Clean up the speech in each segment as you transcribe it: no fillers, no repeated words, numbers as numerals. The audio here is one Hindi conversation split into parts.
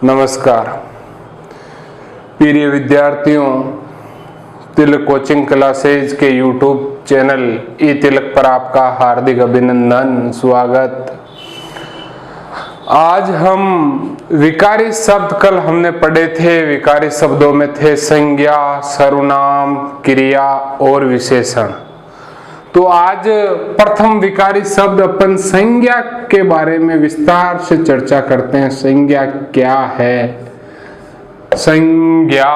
नमस्कार प्रिय विद्यार्थियों, तिलक कोचिंग क्लासेज के YouTube चैनल ई तिलक पर आपका हार्दिक अभिनंदन, स्वागत। आज हम विकारी शब्द कल हमने पढ़े थे। विकारी शब्दों में थे संज्ञा, सर्वनाम, क्रिया और विशेषण। तो आज प्रथम विकारी शब्द अपन संज्ञा के बारे में विस्तार से चर्चा करते हैं। संज्ञा क्या है? संज्ञा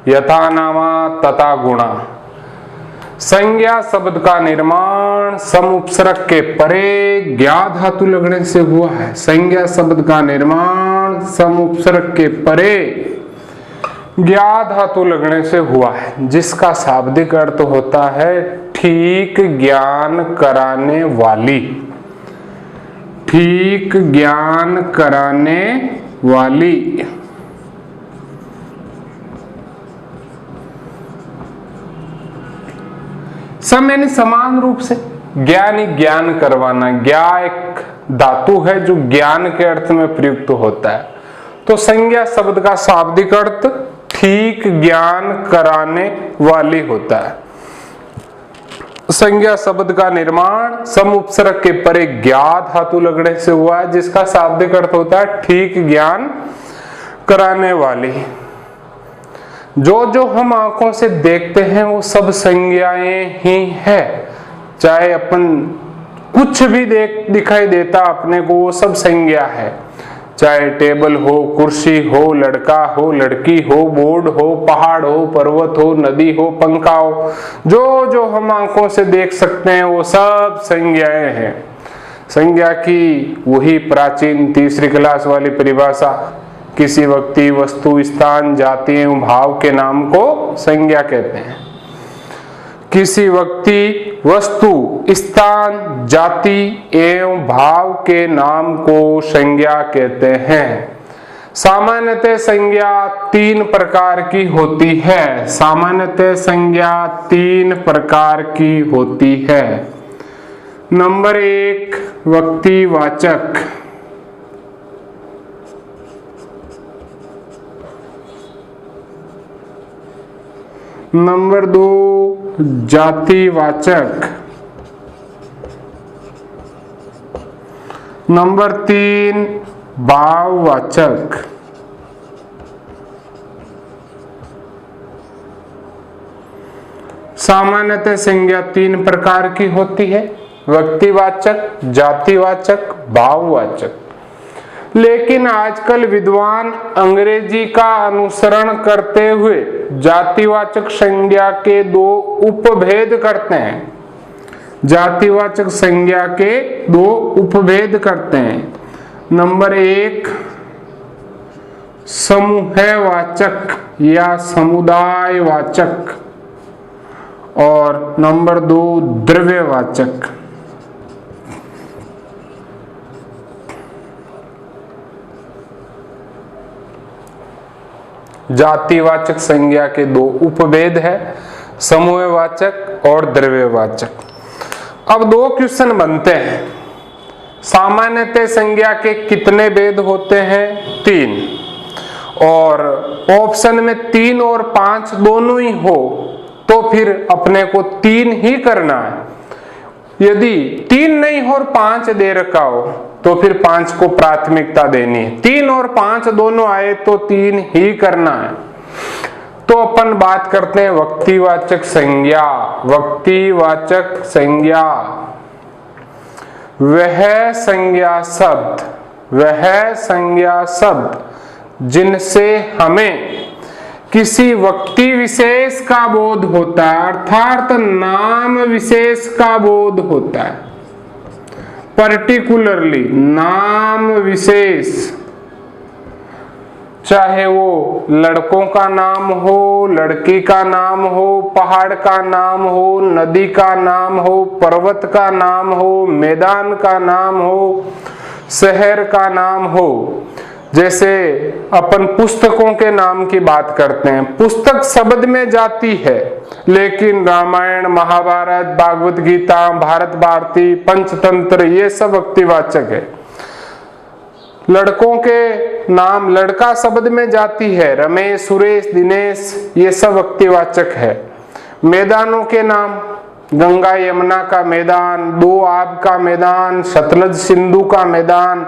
यथा नामा तथा गुणा। संज्ञा शब्द का निर्माण सम उपसर्ग के परे ज्ञा धातु लगने से हुआ है। संज्ञा शब्द का निर्माण सम उपसर्ग के परे ज्ञा धातु लगने से हुआ है, जिसका शाब्दिक अर्थ होता है ठीक ज्ञान कराने वाली। ठीक ज्ञान कराने वाली। सम यानी समान रूप से, ज्ञान ही ज्ञान करवाना। ज्ञा एक धातु है जो ज्ञान के अर्थ में प्रयुक्त होता है। तो संज्ञा शब्द का शाब्दिक अर्थ ठीक ज्ञान कराने वाली होता है। संज्ञा शब्द का निर्माण सम उपसर्ग के परे ज्ञा धातु लगने से हुआ है, जिसका शाब्दिक अर्थ होता है ठीक ज्ञान कराने वाली। जो जो हम आंखों से देखते हैं वो सब संज्ञाएं ही है। चाहे अपन कुछ भी दिखाई देता अपने को, वो सब संज्ञा है। चाहे टेबल हो, कुर्सी हो, लड़का हो, लड़की हो, बोर्ड हो, पहाड़ हो, पर्वत हो, नदी हो, पंखा हो, जो जो हम आंखों से देख सकते हैं वो सब संज्ञाएं हैं। संज्ञा की वही प्राचीन तीसरी क्लास वाली परिभाषा, किसी व्यक्ति, वस्तु, स्थान, जाति एवं भाव के नाम को संज्ञा कहते हैं। किसी व्यक्ति, वस्तु, स्थान, जाति एवं भाव के नाम को संज्ञा कहते हैं। सामान्यतः संज्ञा तीन प्रकार की होती है। सामान्यतः संज्ञा तीन प्रकार की होती है। नंबर एक, व्यक्तिवाचक। नंबर दो, जातिवाचक। नंबर तीन, भाववाचक। सामान्यतः संज्ञा तीन प्रकार की होती है, व्यक्तिवाचक, जातिवाचक, भाववाचक। लेकिन आजकल विद्वान अंग्रेजी का अनुसरण करते हुए जातिवाचक संज्ञा के दो उपभेद करते हैं। जातिवाचक संज्ञा के दो उपभेद करते हैं। नंबर एक, समूहवाचक या समुदायवाचक, और नंबर दो, द्रव्यवाचक। जातिवाचक संज्ञा के दो उपभेद है, समूहवाचक और द्रव्यवाचक। अब दो क्वेश्चन बनते हैं। सामान्यतः संज्ञा के कितने भेद होते हैं? तीन। और ऑप्शन में 3 और 5 दोनों ही हो तो फिर अपने को 3 ही करना है। यदि 3 नहीं हो और 5 दे रखा हो तो फिर 5 को प्राथमिकता देनी है। 3 और 5 दोनों आए तो 3 ही करना है। तो अपन बात करते हैं व्यक्तिवाचक संज्ञा। व्यक्तिवाचक संज्ञा वह संज्ञा शब्द जिनसे हमें किसी व्यक्ति विशेष का बोध होता है, अर्थात नाम विशेष का बोध होता है। पर्टिकुलरली नाम विशेष, चाहे वो लड़कों का नाम हो, लड़की का नाम हो, पहाड़ का नाम हो, नदी का नाम हो, पर्वत का नाम हो, मैदान का नाम हो, शहर का नाम हो। जैसे अपन पुस्तकों के नाम की बात करते हैं, पुस्तक शब्द में जाती है, लेकिन रामायण, महाभारत, भागवत गीता, भारत भारती, पंचतंत्र, ये सब व्यक्तिवाचक है। लड़कों के नाम लड़का शब्द में जाती है, रमेश, सुरेश, दिनेश, ये सब व्यक्तिवाचक है। मैदानों के नाम गंगा यमुना का मैदान, दो आब का मैदान, सतलज सिंधु का मैदान,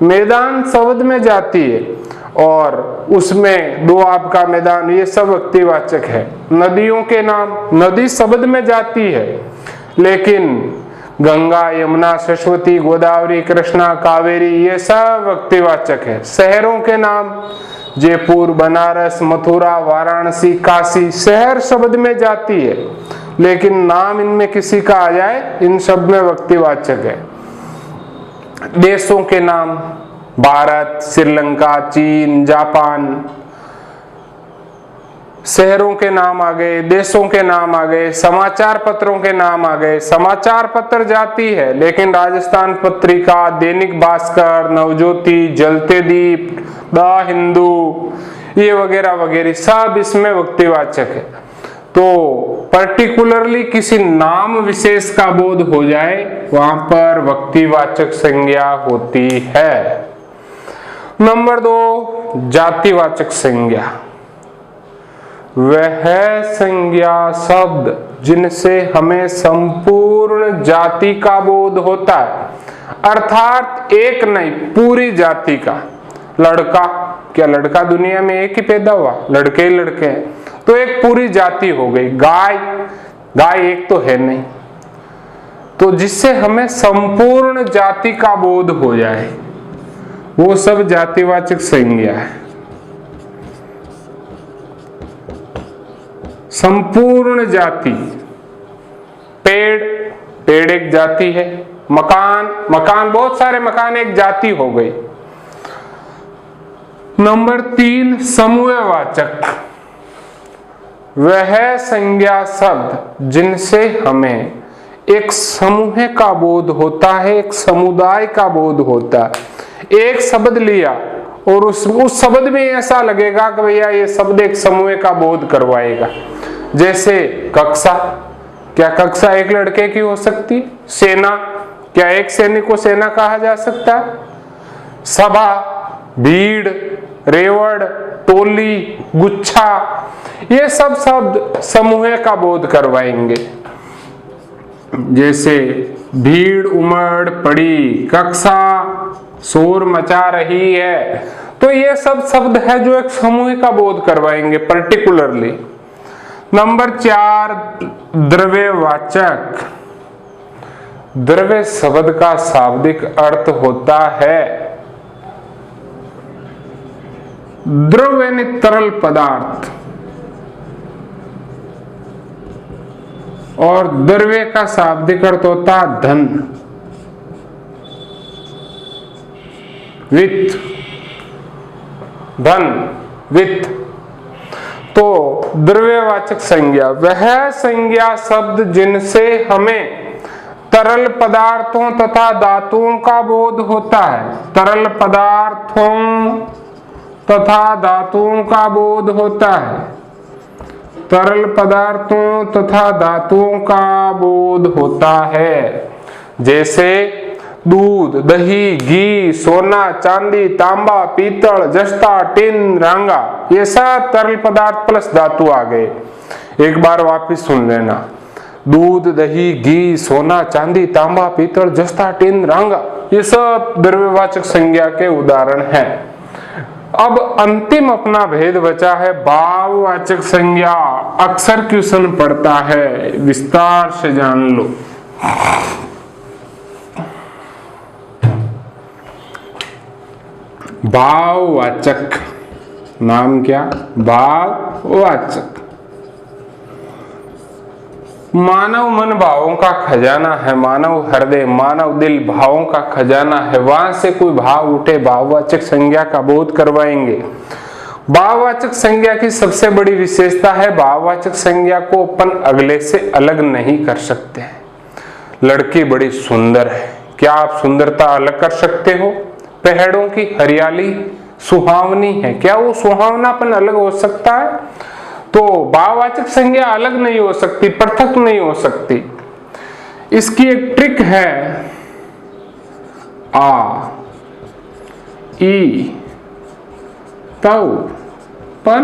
मैदान शब्द में जाती है और उसमें दो आब का मैदान, ये सब व्यक्तिवाचक है। नदियों के नाम नदी शब्द में जाती है लेकिन गंगा, यमुना, सरस्वती, गोदावरी, कृष्णा, कावेरी, ये सब व्यक्तिवाचक है। शहरों के नाम जयपुर, बनारस, मथुरा, वाराणसी, काशी, शहर शब्द में जाती है लेकिन नाम इनमें किसी का आ जाए, इन सब में व्यक्तिवाचक है। देशों के नाम भारत, श्रीलंका, चीन, जापान, शहरों के नाम आ गए, देशों के नाम आ गए, समाचार पत्रों के नाम आ गए। समाचार पत्र जाती है लेकिन राजस्थान पत्रिका, दैनिक भास्कर, नवज्योति, जलते दीप, द हिंदू, ये वगैरह वगैरह सब इसमें व्यक्तिवाचक है। तो पर्टिकुलरली किसी नाम विशेष का बोध हो जाए वहां पर व्यक्तिवाचक संज्ञा होती है। नंबर 2, जातिवाचक संज्ञा। वह संज्ञा शब्द जिनसे हमें संपूर्ण जाति का बोध होता है, अर्थात एक नहीं पूरी जाति का। लड़का, क्या लड़का दुनिया में एक ही पैदा हुआ? लड़के ही लड़के हैं, तो एक पूरी जाति हो गई। गाय, गाय एक तो है नहीं, तो जिससे हमें संपूर्ण जाति का बोध हो जाए वो सब जातिवाचक संज्ञा है। संपूर्ण जाति, पेड़, पेड़ एक जाति है। मकान, मकान, बहुत सारे मकान एक जाति हो गई। नंबर 3, समूहवाचक। वह संज्ञा शब्द जिनसे हमें एक समूह का बोध होता है, एक समुदाय का बोध होता है। एक शब्द लिया और उस शब्द में ऐसा लगेगा कि भैया ये शब्द एक समूह का बोध करवाएगा। जैसे कक्षा, क्या कक्षा एक लड़के की हो सकती? सेना, क्या एक सैनिक को सेना कहा जा सकता है? सभा, भीड़, रेवड़, टोली, गुच्छा, ये सब शब्द समूह का बोध करवाएंगे। जैसे भीड़ उमड़ पड़ी, कक्षा शोर मचा रही है, तो ये सब शब्द है जो एक समूह का बोध करवाएंगे पर्टिकुलरली। नंबर 4, द्रव्यवाचक। द्रव्य शब्द का शाब्दिक अर्थ होता है द्रव्य यानी तरल पदार्थ, और द्रव्य का शाब्दिक अर्थ होता है धन, वित्त, धन, वित्त। तो द्रव्यवाचक संज्ञा वह संज्ञा शब्द जिनसे हमें तरल पदार्थों तथा धातुओं का बोध होता है। तरल पदार्थों तथा धातुओं का बोध होता है। तरल पदार्थों तथा धातुओं का बोध होता है। जैसे दूध, दही, घी, सोना, चांदी, तांबा, पीतल, जस्ता, टिन, रांगा, ये सब तरल पदार्थ प्लस धातु आ गए। एक बार वापिस सुन लेना। दूध, दही, घी, सोना, चांदी, तांबा, पीतल, जस्ता, टिन, रांगा, ये सब द्रव्यवाचक संज्ञा के उदाहरण हैं। अब अंतिम अपना भेद बचा है भाववाचक संज्ञा। अक्सर क्वेश्चन पड़ता है, विस्तार से जान लो। भाववाचक, नाम क्या? भाववाचक। मानव मन भावों का खजाना है, मानव हृदय, मानव दिल भावों का खजाना है। वहां से कोई भाव उठे, भाववाचक संज्ञा का बोध करवाएंगे। भाववाचक संज्ञा की सबसे बड़ी विशेषता है, भाववाचक संज्ञा को अपन अगले से अलग नहीं कर सकते हैं। लड़की बड़ी सुंदर है, क्या आप सुंदरता अलग कर सकते हो? पहाड़ों की हरियाली सुहावनी है, क्या वो सुहावनापन अलग हो सकता है? तो भाववाचक संज्ञा अलग नहीं हो सकती, पृथक नहीं हो सकती। इसकी एक ट्रिक है, आ ई तव पन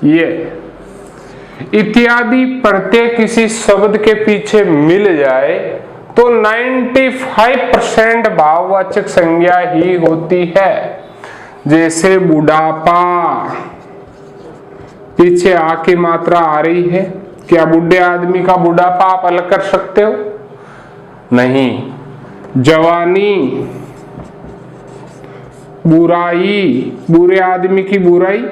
ये इत्यादि प्रत्यय किसी शब्द के पीछे मिल जाए तो 95% भाववाचक संज्ञा ही होती है। जैसे बुढ़ापा, पीछे आ की मात्रा आ रही है, क्या बुढ़े आदमी का बुढ़ापा आप अलग कर सकते हो? नहीं। जवानी, बुराई, बुरे आदमी की बुराई,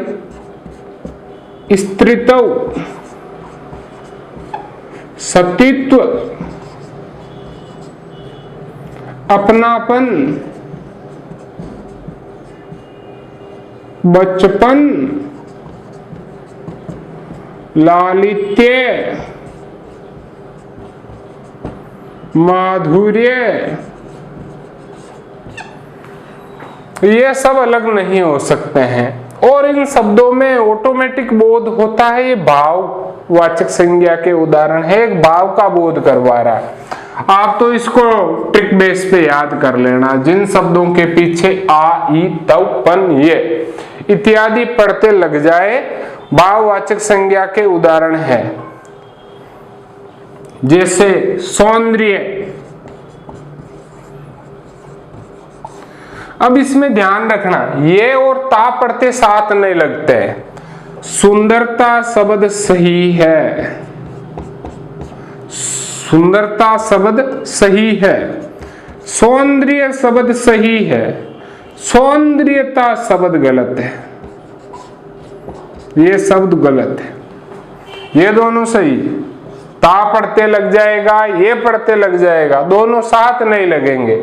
स्त्रीत्व, सतीत्व, अपनापन, बचपन, लालित्य, माधुर्य, ये सब अलग नहीं हो सकते हैं। और इन शब्दों में ऑटोमेटिक बोध होता है। ये भाववाचक संज्ञा के उदाहरण है, एक भाव का बोध करवा रहा है। आप तो इसको ट्रिक बेस पे याद कर लेना। जिन शब्दों के पीछे आ, ई, तव, पन, ये इत्यादि पढ़ते लग जाए भाववाचक संज्ञा के उदाहरण है। जैसे सौंदर्य। अब इसमें ध्यान रखना, ये और ता पढ़ते साथ नहीं लगते। सुंदरता शब्द सही है, सुंदरता शब्द सही है, सौंदर्य शब्द सही है, सौंदर्यता शब्द गलत है। ये शब्द गलत है, ये दोनों सही। ता पढ़ते लग जाएगा, ये पढ़ते लग जाएगा, दोनों साथ नहीं लगेंगे।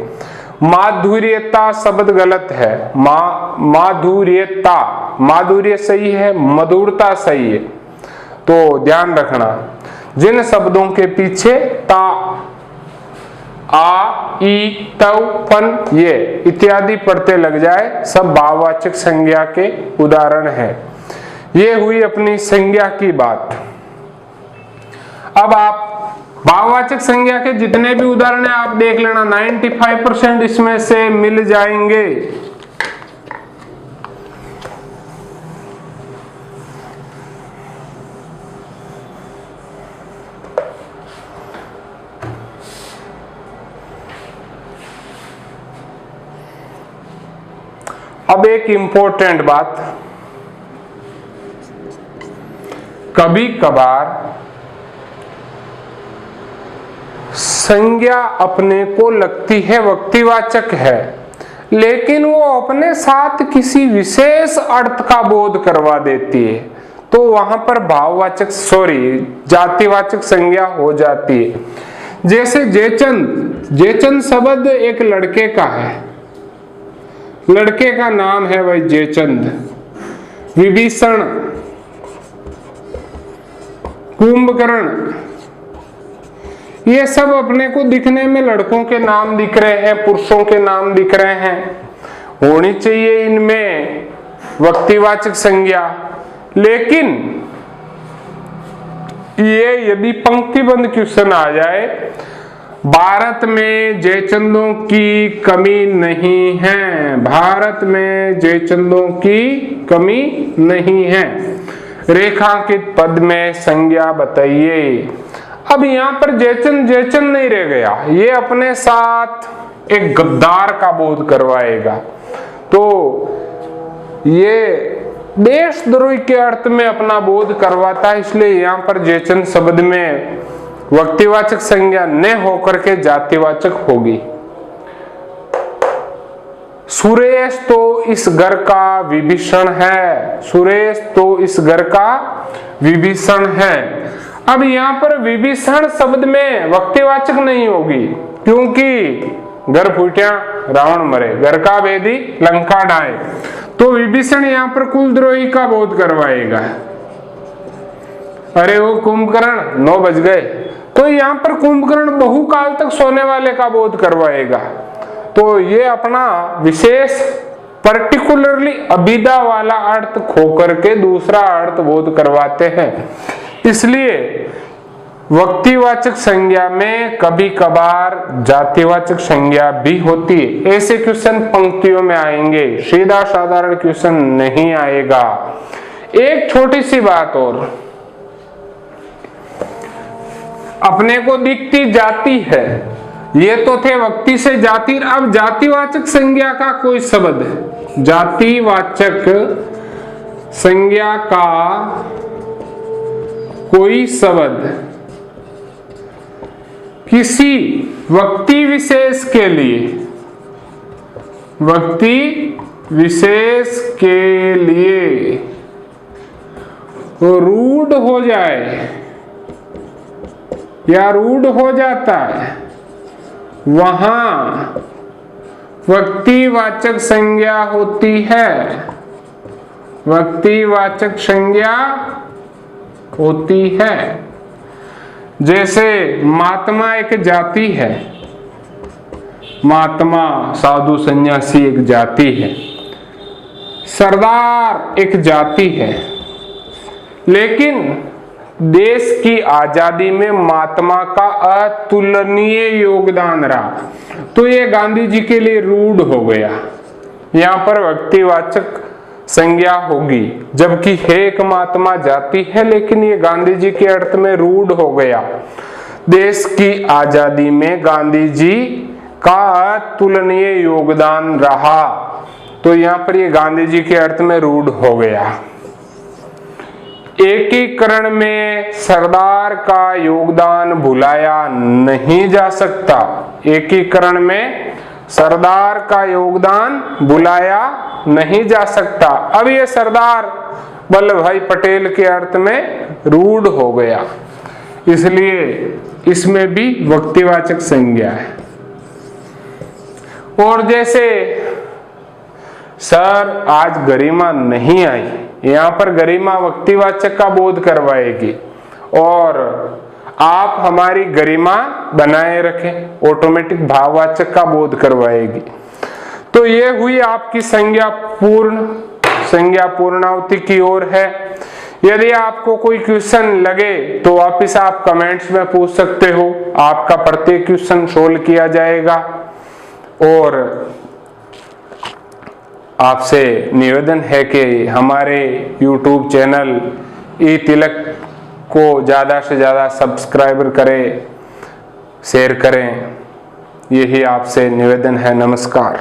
माधुर्यता शब्द गलत है। माधुर्यता, माधुर्य सही है, मधुरता सही है। तो ध्यान रखना, जिन शब्दों के पीछे ता, आ, ई, तव, पन, ये इत्यादि पढ़ते लग जाए सब भाववाचक संज्ञा के उदाहरण है। ये हुई अपनी संज्ञा की बात। अब आप भाववाचक संज्ञा के जितने भी उदाहरण है आप देख लेना, 95% इसमें से मिल जाएंगे। अब एक इंपॉर्टेंट बात, कभी कभार संज्ञा अपने को लगती है व्यक्तिवाचक है, लेकिन वो अपने साथ किसी विशेष अर्थ का बोध करवा देती है, तो वहां पर भाववाचक जातिवाचक संज्ञा हो जाती है। जैसे जयचंद, जयचंद शब्द एक लड़के का है, लड़के का नाम है भाई जयचंद। विभीषण, कुंभकर्ण, ये सब अपने को दिखने में लड़कों के नाम दिख रहे हैं, पुरुषों के नाम दिख रहे हैं। होनी चाहिए इनमें व्यक्तिवाचक संज्ञा, लेकिन ये यदि पंक्तिबद्ध क्वेश्चन आ जाए, भारत में जयचंदों की कमी नहीं है, भारत में जयचंदों की कमी नहीं है, रेखांकित पद में संज्ञा बताइए। अब यहां पर जयचंद जयचंद नहीं रह गया, ये अपने साथ एक गद्दार का बोध करवाएगा। तो ये देशद्रोही के अर्थ में अपना बोध करवाता है, इसलिए यहां पर जयचंद शब्द में व्यक्तिवाचक संज्ञा न होकर के जातिवाचक होगी। सुरेश तो इस घर का विभीषण है, सुरेश तो इस घर का विभीषण है। अब यहाँ पर विभीषण शब्द में व्यक्तिवाचक नहीं होगी, क्योंकि घर फूटिया रावण मरे, घर का भेदी लंका ढाए, तो विभीषण यहाँ पर कुलद्रोही का बोध करवाएगा। अरे वो कुंभकर्ण 9 बज गए, तो यहाँ पर कुंभकर्ण बहुकाल तक सोने वाले का बोध करवाएगा। तो ये अपना विशेष पर्टिकुलरली अभिधा वाला अर्थ खो करके दूसरा अर्थ बोध करवाते हैं। इसलिए व्यक्तिवाचक संज्ञा में कभी कभार जातिवाचक संज्ञा भी होती है। ऐसे क्वेश्चन पंक्तियों में आएंगे, सीधा साधारण क्वेश्चन नहीं आएगा। एक छोटी सी बात और, अपने को दिखती जाति है, ये तो थे व्यक्ति से जाति, अब जातिवाचक संज्ञा का कोई शब्द है, जातिवाचक संज्ञा का कोई शब्द किसी व्यक्ति विशेष के लिए, व्यक्ति विशेष के लिए रूढ़ हो जाए या रूढ़ हो जाता है, वहां व्यक्तिवाचक संज्ञा होती है, व्यक्तिवाचक संज्ञा होती है। जैसे महात्मा एक जाति है, महात्मा साधु सन्यासी एक जाति है, सरदार एक जाति है, लेकिन देश की आजादी में महात्मा का अतुलनीय योगदान रहा, तो ये गांधी जी के लिए रूढ़ हो गया। यहां पर व्यक्तिवाचक संज्ञा होगी, जबकि है एक महात्मा जाति है, लेकिन ये गांधी जी के अर्थ में रूढ़ हो गया। देश की आजादी में गांधी जी का अतुलनीय योगदान रहा, तो यहां पर ये गांधी जी के अर्थ में रूढ़ हो गया। एकीकरण में सरदार का योगदान भुलाया नहीं जा सकता, एकीकरण में सरदार का योगदान भुलाया नहीं जा सकता। अब ये सरदार वल्लभ भाई पटेल के अर्थ में रूढ़ हो गया, इसलिए इसमें भी व्यक्तिवाचक संज्ञा है। और जैसे सर आज गरिमा नहीं आई, यहां पर गरिमा व्यक्तिवाचक का बोध करवाएगी और आप हमारी गरिमा बनाए रखें, ऑटोमेटिक भाववाचक का बोध करवाएगी। तो ये हुई आपकी संज्ञा पूर्णावृत्ति की ओर है। यदि आपको कोई क्वेश्चन लगे तो वापिस आप कमेंट्स में पूछ सकते हो, आपका प्रत्येक क्वेश्चन सोल्व किया जाएगा। और आपसे निवेदन है कि हमारे YouTube चैनल ई तिलक को ज़्यादा से ज़्यादा सब्सक्राइबर करें, शेयर करें, यही आपसे निवेदन है। नमस्कार।